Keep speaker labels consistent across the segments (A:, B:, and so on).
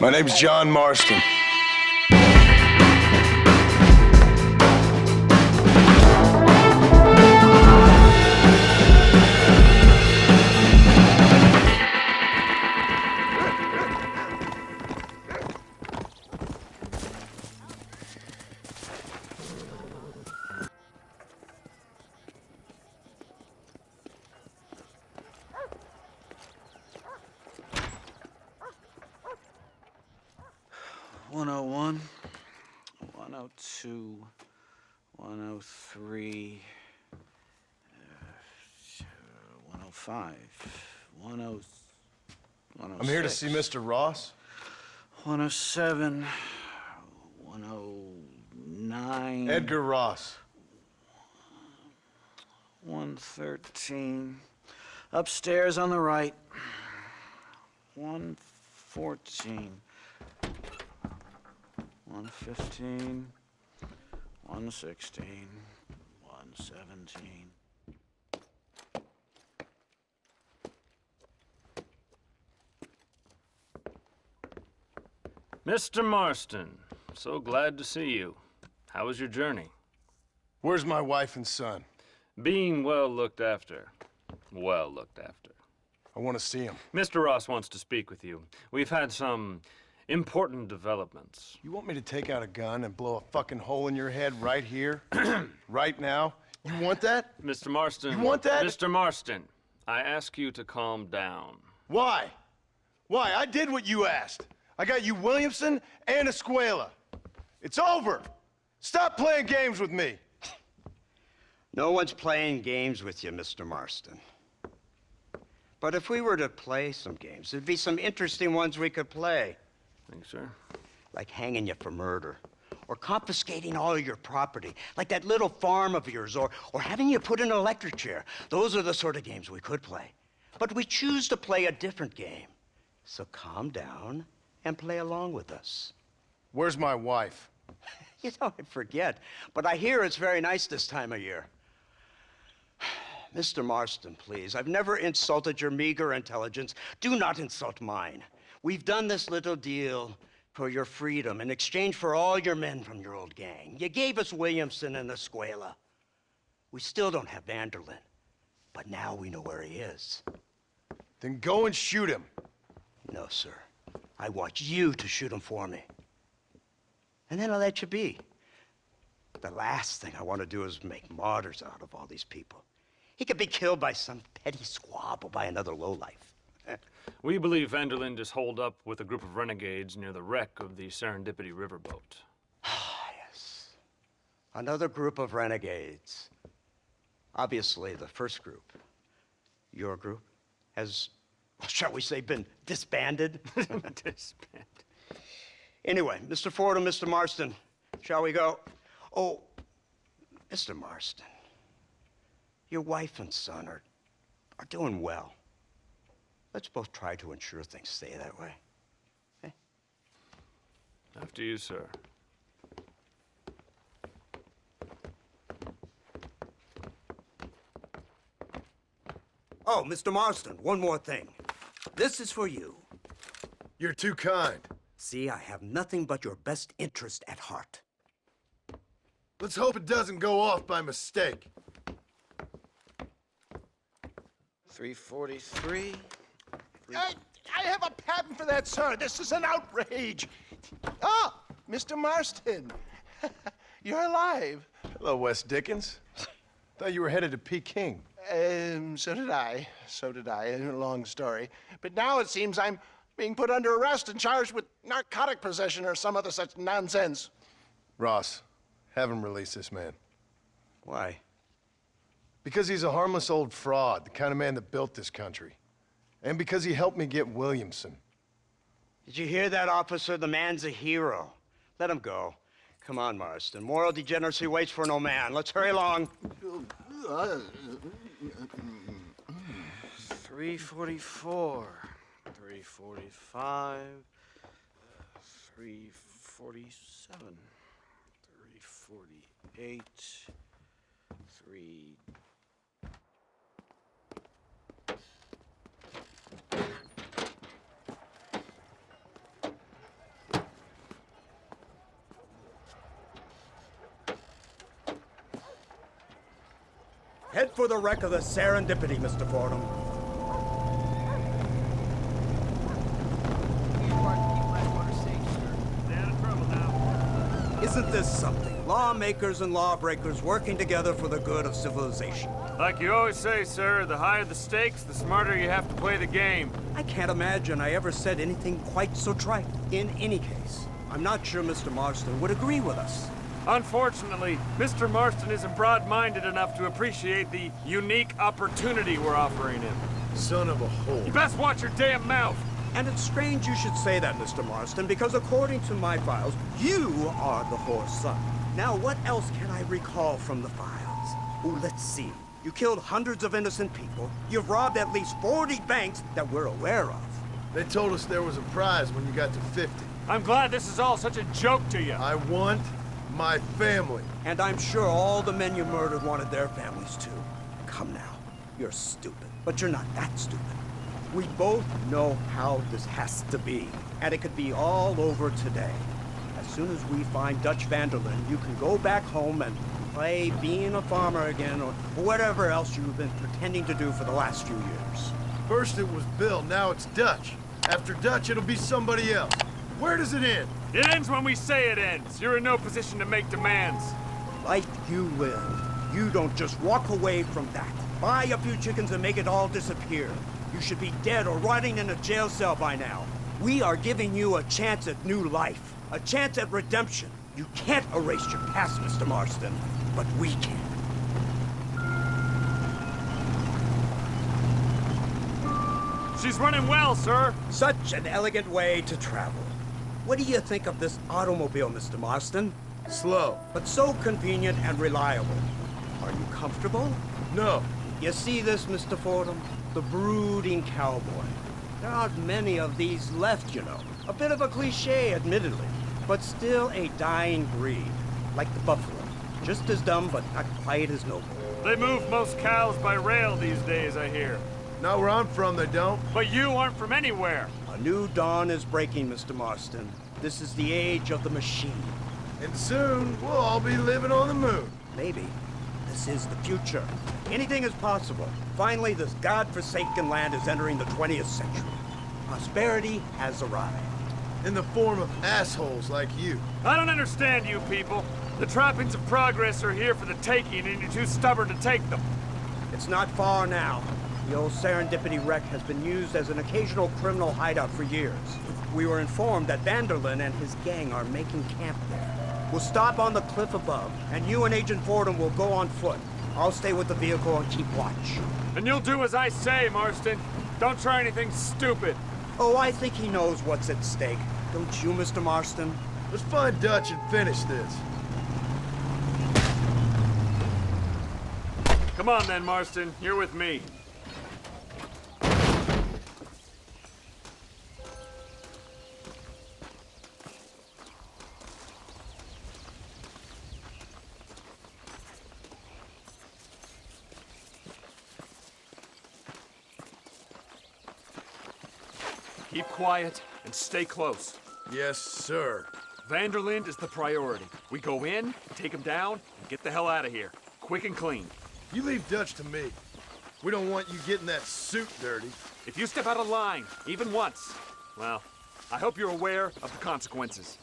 A: My name's John Marston.
B: .101, 102, 103, 105, 106.
A: I'm here to see Mr. Ross.
B: 107, 109.
A: Edgar Ross.
B: 113. Upstairs on the right. 114. 115, 116, 117.
C: Mr. Marston, so glad to see you. How was your journey?
A: Where's my wife and son?
C: Being well looked after. Well looked after.
A: I want to see him.
C: Mr. Ross wants to speak with you. We've had some important developments.
A: You want me to take out a gun and blow a fucking hole in your head right here? Right now? You want that?
C: Mr. Marston.
A: You want that?
C: Mr. Marston, I ask you to calm down.
A: Why? Why? I did what you asked. I got you Williamson and Escuela. It's over. Stop playing games with me.
D: No one's playing games with you, Mr. Marston. But if we were to play some games, there'd be some interesting ones we could play.
C: Thanks, sir.
D: Like hanging you for murder, or confiscating all of your property, like that little farm of yours, or having you put in an electric chair. Those are the sort of games we could play. But we choose to play a different game. So calm down and play along with us.
A: Where's my wife?
D: You know, I forget, but I hear it's very nice this time of year. Mr. Marston, please, I've never insulted your meager intelligence. Do not insult mine. We've done this little deal for your freedom in exchange for all your men from your old gang. You gave us Williamson and Escuela. We still don't have Vanderlyn, but now we know where he is.
A: Then go and shoot him.
D: No, sir. I want you to shoot him for me. And then I'll let you be. The last thing I want to do is make martyrs out of all these people. He could be killed by some petty squabble by another lowlife.
C: We believe Vanderlyn is holed up with a group of renegades near the wreck of the Serendipity riverboat.
D: Ah, yes. Another group of renegades. Obviously, the first group, your group, has, shall we say, been disbanded?
C: Disbanded.
D: Anyway, Mr. Fordham, Mr. Marston, shall we go? Oh, Mr. Marston, your wife and son are doing well. Let's both try to ensure things stay that way. Okay?
C: After you, sir.
D: Oh, Mr. Marston, one more thing. This is for you.
A: You're too kind.
D: See, I have nothing but your best interest at heart.
A: Let's hope it doesn't go off by mistake.
B: 343.
E: I have a patent for that, sir. This is an outrage. Ah, Mr. Marston. You're alive.
A: Hello, Wes Dickens. Thought you were headed to Peking.
E: So did I. So did I. A long story. But now it seems I'm being put under arrest and charged with narcotic possession or some other such nonsense.
A: Ross, have him release this man.
D: Why?
A: Because he's a harmless old fraud, the kind of man that built this country. And because he helped me get Williamson.
D: Did you hear that, officer? The man's a hero. Let him go. Come on, Marston. Moral degeneracy waits for no man. Let's hurry along.
B: 344. 345. 347. 348. 3...
D: Head for the wreck of the Serendipity, Mr. Fordham. Isn't this something? Lawmakers and lawbreakers working together for the good of civilization.
C: Like you always say, sir, the higher the stakes, the smarter you have to play the game.
D: I can't imagine I ever said anything quite so trite. In any case, I'm not sure Mr. Marston would agree with us.
C: Unfortunately, Mr. Marston isn't broad-minded enough to appreciate the unique opportunity we're offering him.
A: Son of a
C: You
A: whore.
C: best watch your damn mouth!
D: And it's strange you should say that, Mr. Marston, because according to my files, you are the whore's son. Now, what else can I recall from the files? Ooh, let's see. You killed hundreds of innocent people. You've robbed at least 40 banks that we're aware of.
A: They told us there was a prize when you got to 50.
C: I'm glad this is all such a joke to you.
A: I want my family.
D: And I'm sure all the men you murdered wanted their families too. Come now. You're stupid, but you're not that stupid. We both know how this has to be, and it could be all over today. As soon as we find Dutch Vanderlinde, you can go back home and play being a farmer again, or whatever else you've been pretending to do for the last few years.
A: First it was Bill, now it's Dutch. After Dutch, it'll be somebody else. Where does it end?
C: It ends when we say it ends. You're in no position to make demands.
D: Life you live, you don't just walk away from that. Buy a few chickens and make it all disappear. You should be dead or rotting in a jail cell by now. We are giving you a chance at new life, a chance at redemption. You can't erase your past, Mr. Marston, but we can.
C: She's running well, sir.
D: Such an elegant way to travel. What do you think of this automobile, Mr. Marston?
A: Slow.
D: But so convenient and reliable. Are you comfortable?
A: No.
D: You see this, Mr. Fordham? The brooding cowboy. There aren't many of these left, you know. A bit of a cliche, admittedly, but still a dying breed, like the buffalo. Just as dumb, but not quite as noble.
C: They move most cows by rail these days, I hear.
A: Not where I'm from, they don't.
C: But you aren't from anywhere.
D: A new dawn is breaking, Mr. Marston. This is the age of the machine.
A: And soon, we'll all be living on the moon.
D: Maybe. This is the future. Anything is possible. Finally, this godforsaken land is entering the 20th century. Prosperity has arrived.
A: In the form of assholes like you.
C: I don't understand you people. The trappings of progress are here for the taking, and you're too stubborn to take them.
D: It's not far now. The old Serendipity wreck has been used as an occasional criminal hideout for years. We were informed that Vanderlinde and his gang are making camp there. We'll stop on the cliff above, and you and Agent Fordham will go on foot. I'll stay with the vehicle and keep watch.
C: And you'll do as I say, Marston. Don't try anything stupid.
D: Oh, I think he knows what's at stake. Don't you, Mr. Marston?
A: Let's find Dutch and finish this.
C: Come on then, Marston. You're with me. Keep quiet and stay close.
A: Yes, sir.
C: Vanderlinde is the priority. We go in, take him down, and get the hell out of here. Quick and clean.
A: You leave Dutch to me. We don't want you getting that suit dirty.
C: If you step out of line, even once, well, I hope you're aware of the consequences.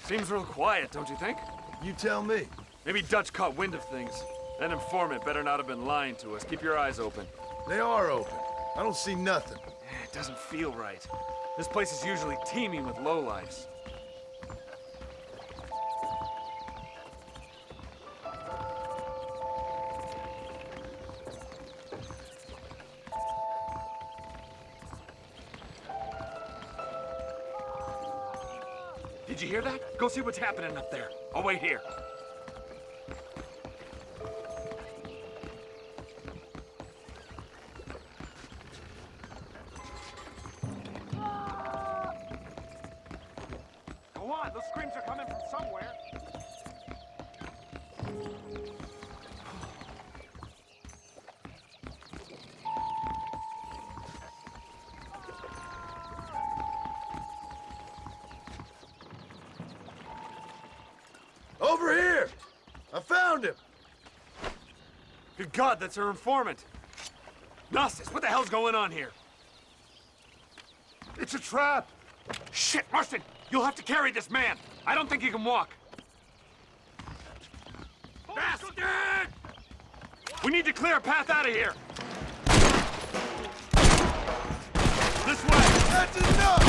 C: Seems real quiet, don't you think?
A: You tell me.
C: Maybe Dutch caught wind of things. That informant better not have been lying to us. Keep your eyes open.
A: They are open. I don't see nothing.
C: It doesn't feel right. This place is usually teeming with lowlifes. Did you hear that? Go see what's happening up there. I'll wait here. Go on, those screams are Good God, that's our informant. Nastas, what the hell's going on here?
A: It's a trap!
C: Shit, Marston! You'll have to carry this man! I don't think he can walk. Bastard! We need to clear a path out of here! This way!
A: That's enough!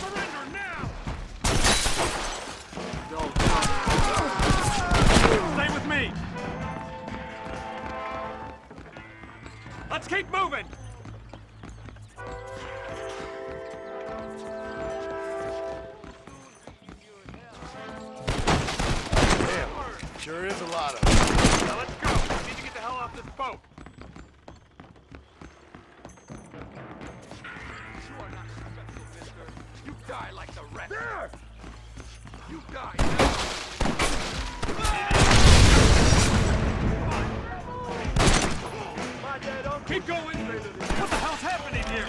C: Surrender now! Stay with me! Let's keep moving!
A: Sure is a lot of them.
C: Now let's go! We need to get the hell off this boat!
F: You are not special, mister. You die like the rest. You die now.
C: Keep going! What the hell's happening here?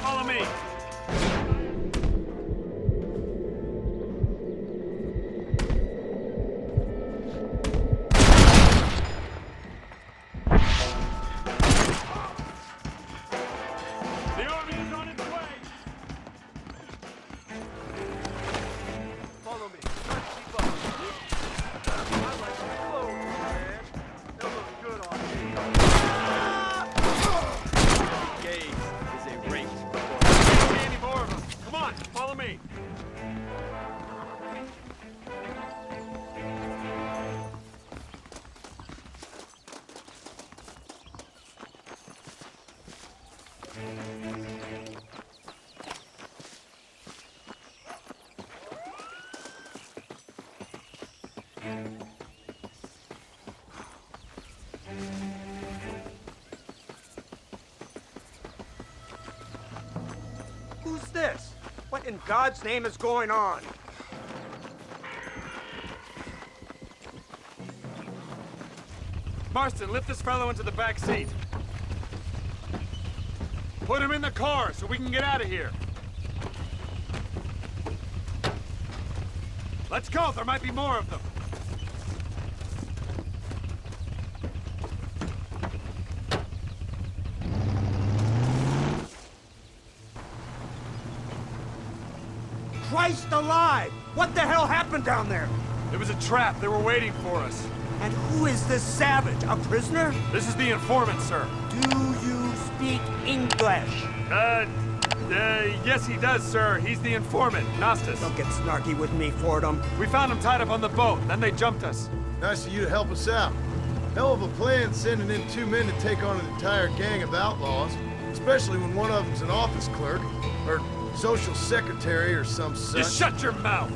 C: Follow me! The army is on its way!
F: Follow me. Try to keep up. I like the clothes, man. They look good on me.
B: Gaze is a race.
C: Can't see any more of them. Come on, follow me.
D: Who's this? What in God's name is going on?
C: Marston, lift this fellow into the back seat. Put him in the car so we can get out of here. Let's go, there might be more of them.
D: Christ alive! What the hell happened down there?
C: It was a trap, they were waiting for us.
D: And who is this savage? A prisoner?
C: This is the informant, sir.
D: Do you speak English?
C: Yes he does, sir. He's the informant, Nastas.
D: Don't get snarky with me, Fordham.
C: We found him tied up on the boat, then they jumped us.
A: Nice of you to help us out. Hell of a plan sending in 2 men to take on an entire gang of outlaws, especially when one of them's an office clerk, or social secretary or some such.
C: Just shut your mouth!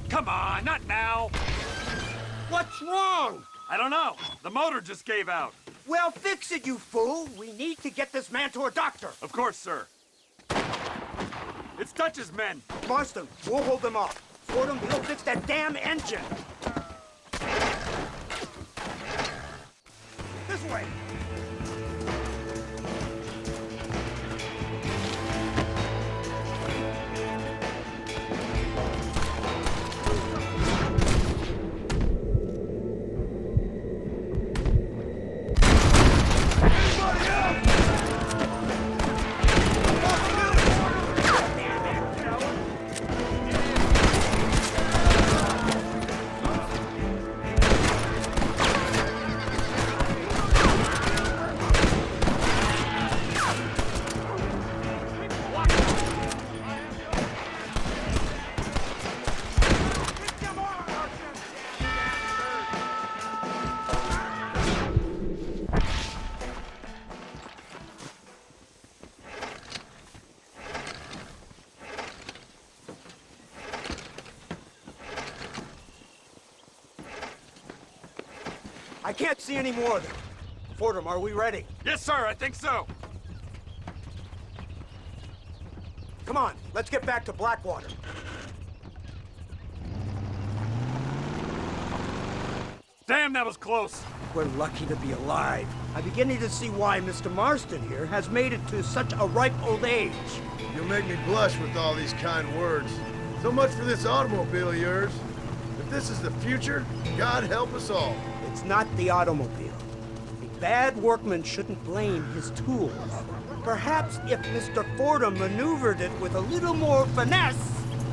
C: Come on, not now!
D: What's wrong?
C: I don't know. The motor just gave out.
D: Well, fix it, you fool. We need to get this man to a doctor.
C: Of course, sir. It's Dutch's men.
D: Marston, we'll hold them off. Fordham, we'll fix that damn engine. This way. I can't see any more of them. Fordham, are we ready?
C: Yes, sir, I think so.
D: Come on, let's get back to Blackwater.
C: Damn, that was close.
D: We're lucky to be alive. I'm beginning to see why Mr. Marston here has made it to such a ripe old age.
A: You'll make me blush with all these kind words. So much for this automobile of yours. If this is the future, God help us all.
D: It's not the automobile. A bad workman shouldn't blame his tools. Perhaps if Mr. Fordham maneuvered it with a little more finesse.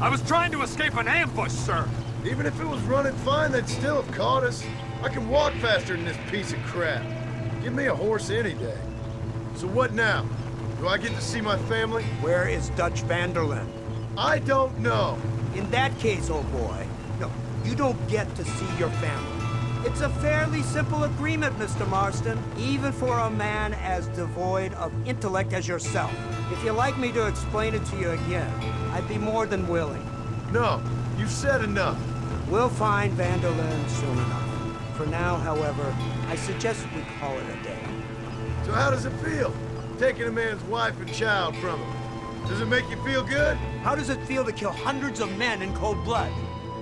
C: I was trying to escape an ambush, sir.
A: Even if it was running fine, they'd still have caught us. I can walk faster than this piece of crap. Give me a horse any day. So what now? Do I get to see my family?
D: Where is Dutch Vanderlyn?
A: I don't know.
D: In that case, old boy, no, you don't get to see your family. It's a fairly simple agreement, Mr. Marston, even for a man as devoid of intellect as yourself. If you'd like me to explain it to you again, I'd be more than willing.
A: No, you've said enough.
D: We'll find Vanderlyn soon enough. For now, however, I suggest we call it a day.
A: So how does it feel, taking a man's wife and child from him? Does it make you feel good?
D: How does it feel to kill hundreds of men in cold blood?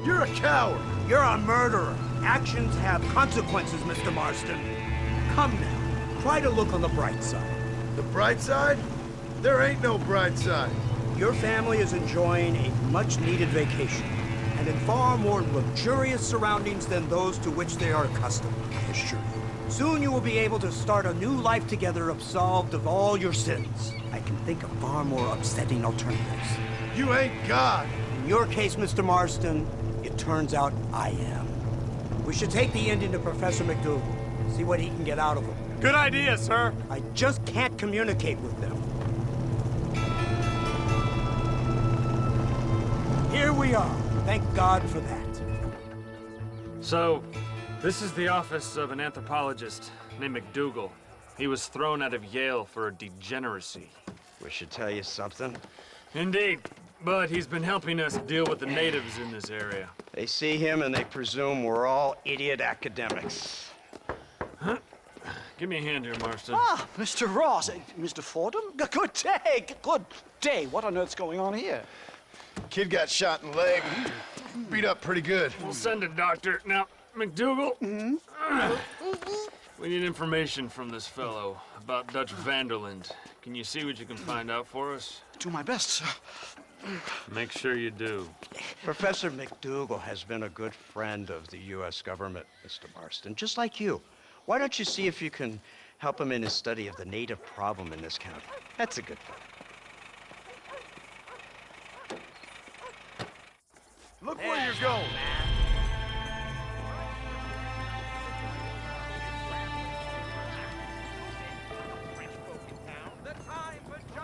A: You're a coward.
D: You're a murderer. Actions have consequences, Mr. Marston. Come now, try to look on the bright side.
A: The bright side? There ain't no bright side.
D: Your family is enjoying a much-needed vacation, and in far more luxurious surroundings than those to which they are accustomed, I assure you. Soon you will be able to start a new life together, absolved of all your sins. I can think of far more upsetting alternatives.
A: You ain't God.
D: In your case, Mr. Marston, it turns out I am. We should take the Indian to Professor McDougal, see what he can get out of him.
C: Good idea, sir.
D: I just can't communicate with them. Here we are. Thank God for that.
C: So, this is the office of an anthropologist named McDougal. He was thrown out of Yale for a degeneracy.
D: We should tell you something.
C: Indeed, but he's been helping us deal with the natives in this area.
D: They see him and they presume we're all idiot academics.
C: Give me a hand here, Marston.
G: Ah, Mr. Ross. Mr. Fordham? Good day. Good day. What on earth's going on here?
A: Kid got shot in the leg. Beat up pretty good.
C: We'll send a doctor. Now, McDougal, we need information from this fellow about Dutch Vanderlyn. Can you see what you can find out for us?
G: Do my best, sir.
C: Make sure you do.
D: Professor McDougal has been a good friend of the U.S. government, Mr. Marston, just like you. Why don't you see if you can help him in his study of the native problem in this county? That's a good thing.
A: Look where you're going.